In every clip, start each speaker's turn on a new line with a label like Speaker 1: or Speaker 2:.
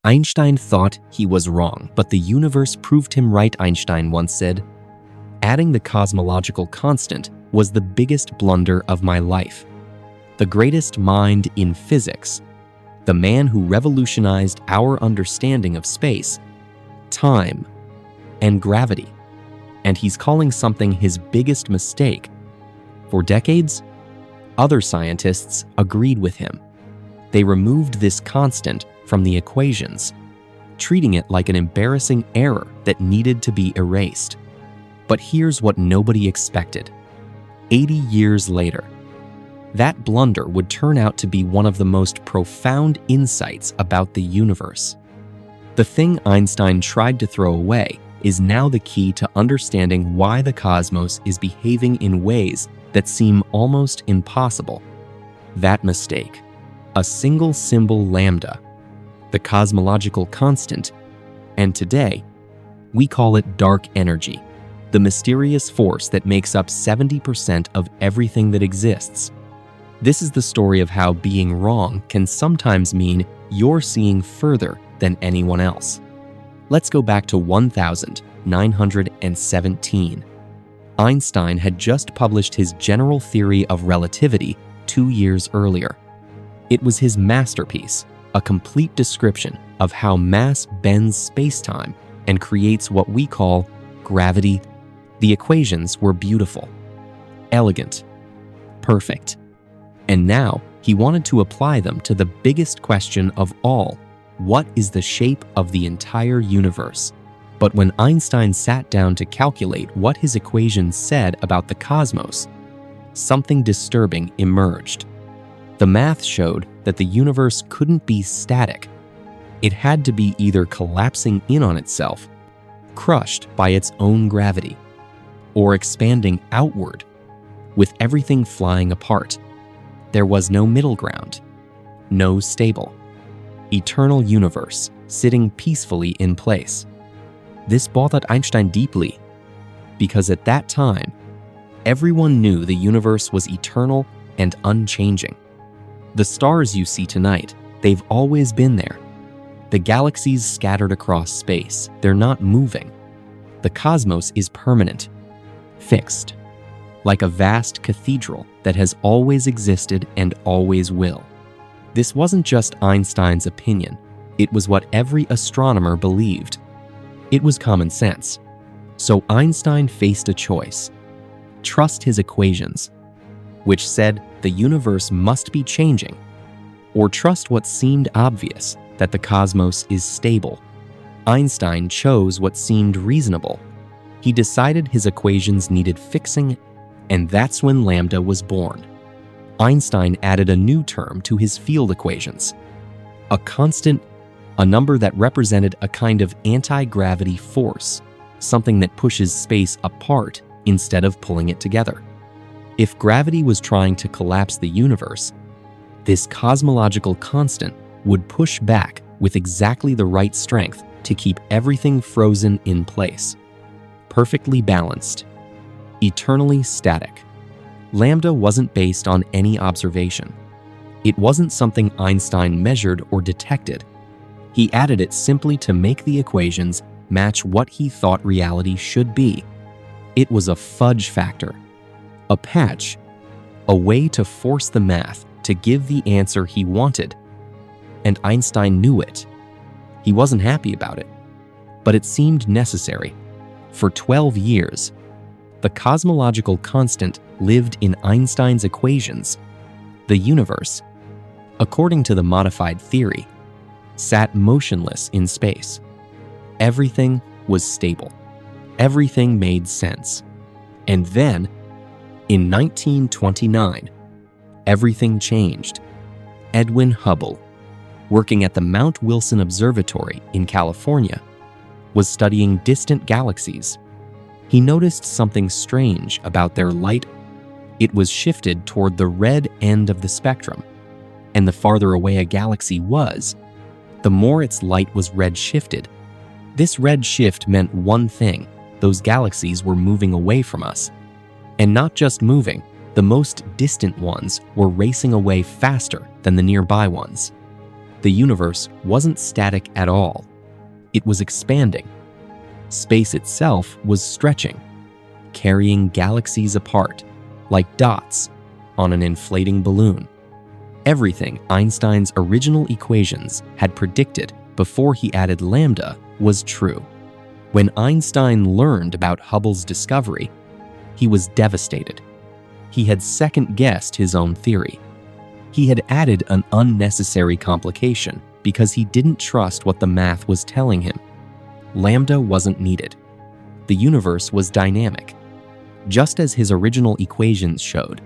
Speaker 1: Einstein thought he was wrong, but the universe proved him right. Einstein once said, "Adding the cosmological constant was the biggest blunder of my life." The greatest mind in physics, the man who revolutionized our understanding of space, time, and gravity. And he's calling something his biggest mistake. For decades, other scientists agreed with him. They removed this constant from the equations, treating it like an embarrassing error that needed to be erased. But here's what nobody expected. 80 years later, that blunder would turn out to be one of the most profound insights about the universe. The thing Einstein tried to throw away is now the key to understanding why the cosmos is behaving in ways that seem almost impossible. That mistake, a single symbol lambda, the cosmological constant, and today, we call it dark energy, the mysterious force that makes up 70% of everything that exists. This is the story of how being wrong can sometimes mean you're seeing further than anyone else. Let's go back to 1917. Einstein had just published his general theory of relativity 2 years earlier. It was his masterpiece, a complete description of how mass bends space-time and creates what we call gravity. The equations were beautiful, elegant, perfect. And now he wanted to apply them to the biggest question of all: what is the shape of the entire universe? But when Einstein sat down to calculate what his equations said about the cosmos, something disturbing emerged. The math showed that the universe couldn't be static. It had to be either collapsing in on itself, crushed by its own gravity, or expanding outward, with everything flying apart. There was no middle ground, no stable, eternal universe sitting peacefully in place. This bothered Einstein deeply, because at that time, everyone knew the universe was eternal and unchanging. The stars you see tonight, they've always been there. The galaxies scattered across space, they're not moving. The cosmos is permanent, fixed, like a vast cathedral that has always existed and always will. This wasn't just Einstein's opinion, it was what every astronomer believed. It was common sense. So Einstein faced a choice: trust his equations, which said the universe must be changing, or trust what seemed obvious, that the cosmos is stable. Einstein chose what seemed reasonable. He decided his equations needed fixing, and that's when lambda was born. Einstein added a new term to his field equations: a constant, a number that represented a kind of anti-gravity force, something that pushes space apart instead of pulling it together. If gravity was trying to collapse the universe, this cosmological constant would push back with exactly the right strength to keep everything frozen in place. Perfectly balanced, eternally static. Lambda wasn't based on any observation. It wasn't something Einstein measured or detected. He added it simply to make the equations match what he thought reality should be. It was a fudge factor, a patch, a way to force the math to give the answer he wanted. And Einstein knew it. He wasn't happy about it, but it seemed necessary. For 12 years, the cosmological constant lived in Einstein's equations. The universe, according to the modified theory, sat motionless in space. Everything was stable. Everything made sense. And then, in 1929, everything changed. Edwin Hubble, working at the Mount Wilson Observatory in California, was studying distant galaxies. He noticed something strange about their light. It was shifted toward the red end of the spectrum, and the farther away a galaxy was, the more its light was red-shifted. This red shift meant one thing: those galaxies were moving away from us. And not just moving, the most distant ones were racing away faster than the nearby ones. The universe wasn't static at all. It was expanding. Space itself was stretching, carrying galaxies apart, like dots on an inflating balloon. Everything Einstein's original equations had predicted before he added lambda was true. When Einstein learned about Hubble's discovery, he was devastated. He had second-guessed his own theory. He had added an unnecessary complication because he didn't trust what the math was telling him. Lambda wasn't needed. The universe was dynamic. Just as his original equations showed,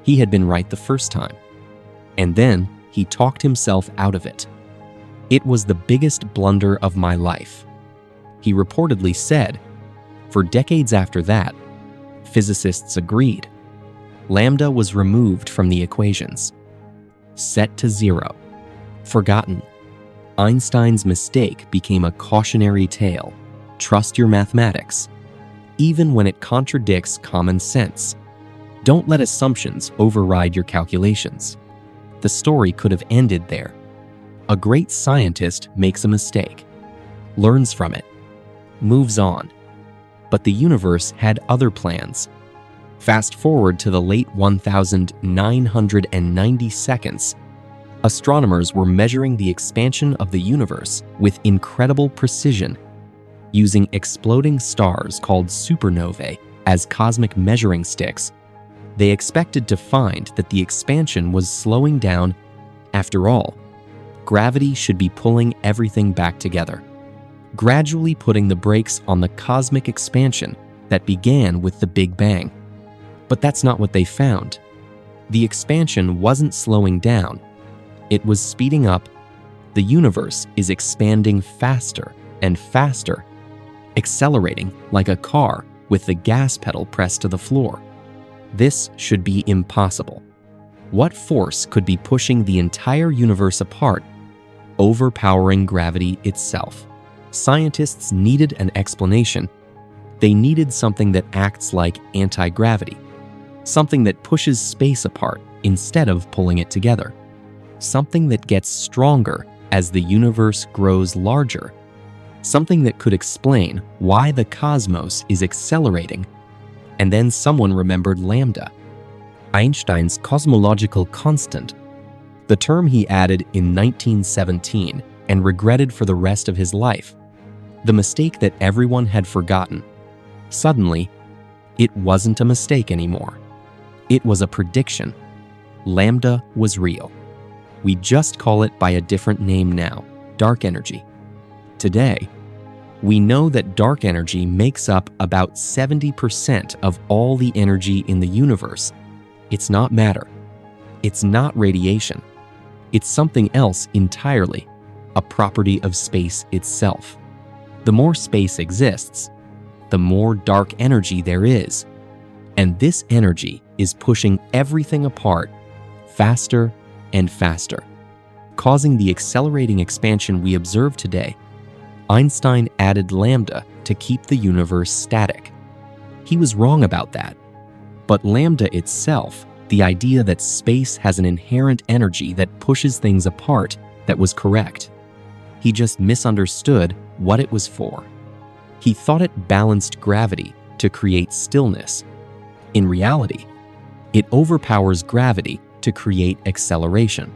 Speaker 1: he had been right the first time. And then he talked himself out of it. It was the biggest blunder of my life. He reportedly said. For decades after that, physicists agreed. Lambda was removed from the equations, set to zero, forgotten. Einstein's mistake became a cautionary tale. Trust your mathematics, even when it contradicts common sense. Don't let assumptions override your calculations. The story could have ended there. A great scientist makes a mistake, learns from it, moves on. But the universe had other plans. Fast forward to the late 1990 seconds. Astronomers were measuring the expansion of the universe with incredible precision, using exploding stars called supernovae as cosmic measuring sticks. They expected to find that the expansion was slowing down. After all, gravity should be pulling everything back together, gradually putting the brakes on the cosmic expansion that began with the Big Bang. But that's not what they found. The expansion wasn't slowing down. It was speeding up. The universe is expanding faster and faster, accelerating like a car with the gas pedal pressed to the floor. This should be impossible. What force could be pushing the entire universe apart, overpowering gravity itself? Scientists needed an explanation. They needed something that acts like anti-gravity, something that pushes space apart instead of pulling it together, something that gets stronger as the universe grows larger, something that could explain why the cosmos is accelerating. And then someone remembered lambda, Einstein's cosmological constant, the term he added in 1917 and regretted for the rest of his life, the mistake that everyone had forgotten. Suddenly, it wasn't a mistake anymore. It was a prediction. Lambda was real. We just call it by a different name now, dark energy. Today, we know that dark energy makes up about 70% of all the energy in the universe. It's not matter. It's not radiation. It's something else entirely, a property of space itself. The more space exists, the more dark energy there is. And this energy is pushing everything apart faster and faster, causing the accelerating expansion we observe today. Einstein added lambda to keep the universe static. He was wrong about that. But lambda itself, the idea that space has an inherent energy that pushes things apart, that was correct. He just misunderstood what it was for. He thought it balanced gravity to create stillness. In reality, it overpowers gravity to create acceleration.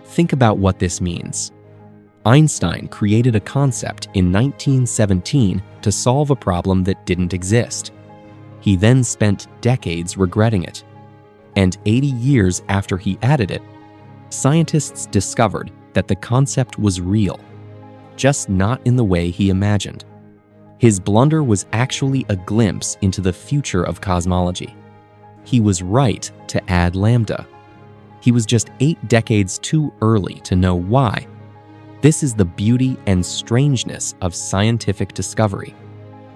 Speaker 1: Think about what this means. Einstein created a concept in 1917 to solve a problem that didn't exist. He then spent decades regretting it. And 80 years after he added it, scientists discovered that the concept was real, just not in the way he imagined. His blunder was actually a glimpse into the future of cosmology. He was right to add lambda. He was just 8 decades too early to know why. This is the beauty and strangeness of scientific discovery.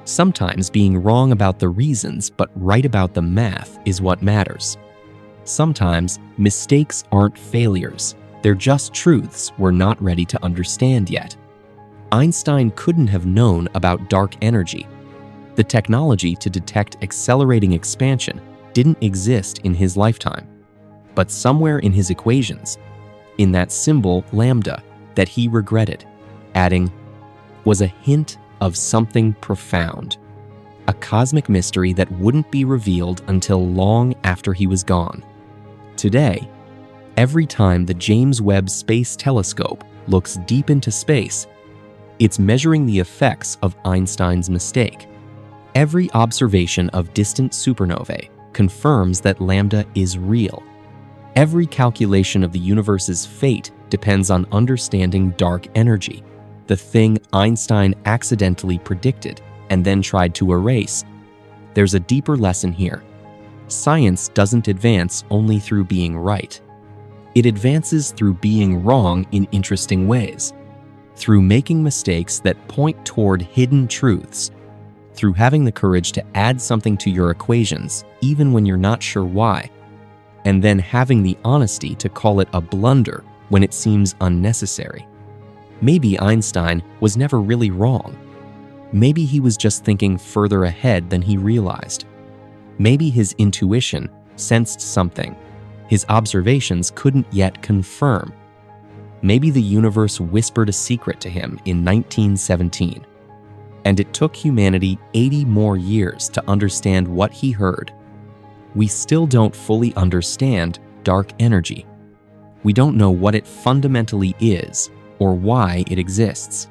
Speaker 1: Sometimes being wrong about the reasons but right about the math is what matters. Sometimes mistakes aren't failures. They're just truths we're not ready to understand yet. Einstein couldn't have known about dark energy. The technology to detect accelerating expansion didn't exist in his lifetime. But somewhere in his equations, in that symbol lambda that he regretted, adding, was a hint of something profound, a cosmic mystery that wouldn't be revealed until long after he was gone. Today, every time the James Webb Space Telescope looks deep into space, it's measuring the effects of Einstein's mistake. Every observation of distant supernovae confirms that lambda is real. Every calculation of the universe's fate depends on understanding dark energy, the thing Einstein accidentally predicted and then tried to erase. There's a deeper lesson here. Science doesn't advance only through being right. It advances through being wrong in interesting ways, through making mistakes that point toward hidden truths, through having the courage to add something to your equations even when you're not sure why, and then having the honesty to call it a blunder when it seems unnecessary. Maybe Einstein was never really wrong. Maybe he was just thinking further ahead than he realized. Maybe his intuition sensed something his observations couldn't yet confirm. Maybe the universe whispered a secret to him in 1917, and it took humanity 80 more years to understand what he heard. We still don't fully understand dark energy. We don't know what it fundamentally is or why it exists.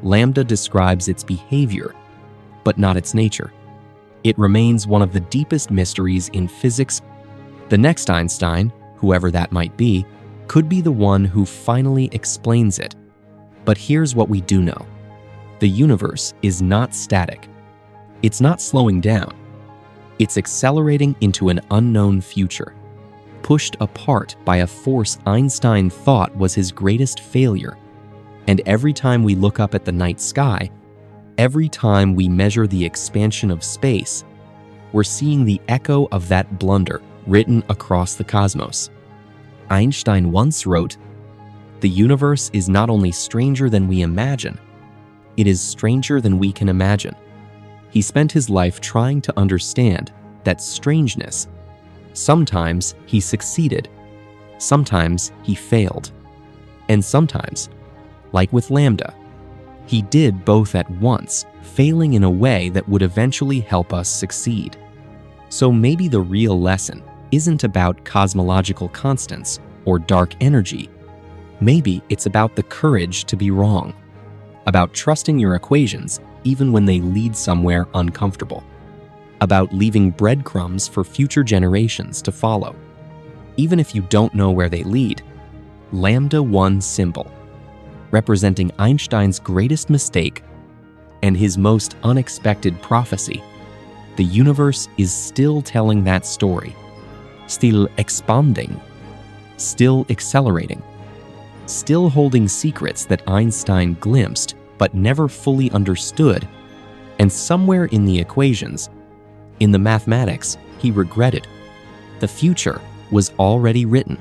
Speaker 1: Lambda describes its behavior, but not its nature. It remains one of the deepest mysteries in physics. The next Einstein, whoever that might be, could be the one who finally explains it. But here's what we do know. The universe is not static. It's not slowing down. It's accelerating into an unknown future, pushed apart by a force Einstein thought was his greatest failure. And every time we look up at the night sky, every time we measure the expansion of space, we're seeing the echo of that blunder written across the cosmos. Einstein once wrote, "The universe is not only stranger than we imagine, it is stranger than we can imagine." He spent his life trying to understand that strangeness. Sometimes he succeeded, sometimes he failed, and sometimes, like with lambda, he did both at once, failing in a way that would eventually help us succeed. So maybe the real lesson isn't about cosmological constants or dark energy. Maybe it's about the courage to be wrong, about trusting your equations even when they lead somewhere uncomfortable, about leaving breadcrumbs for future generations to follow. Even if you don't know where they lead, lambda 1 symbol, representing Einstein's greatest mistake and his most unexpected prophecy, the universe is still telling that story, still expanding, still accelerating, still holding secrets that Einstein glimpsed but never fully understood, and somewhere in the equations, in the mathematics he regretted, the future was already written.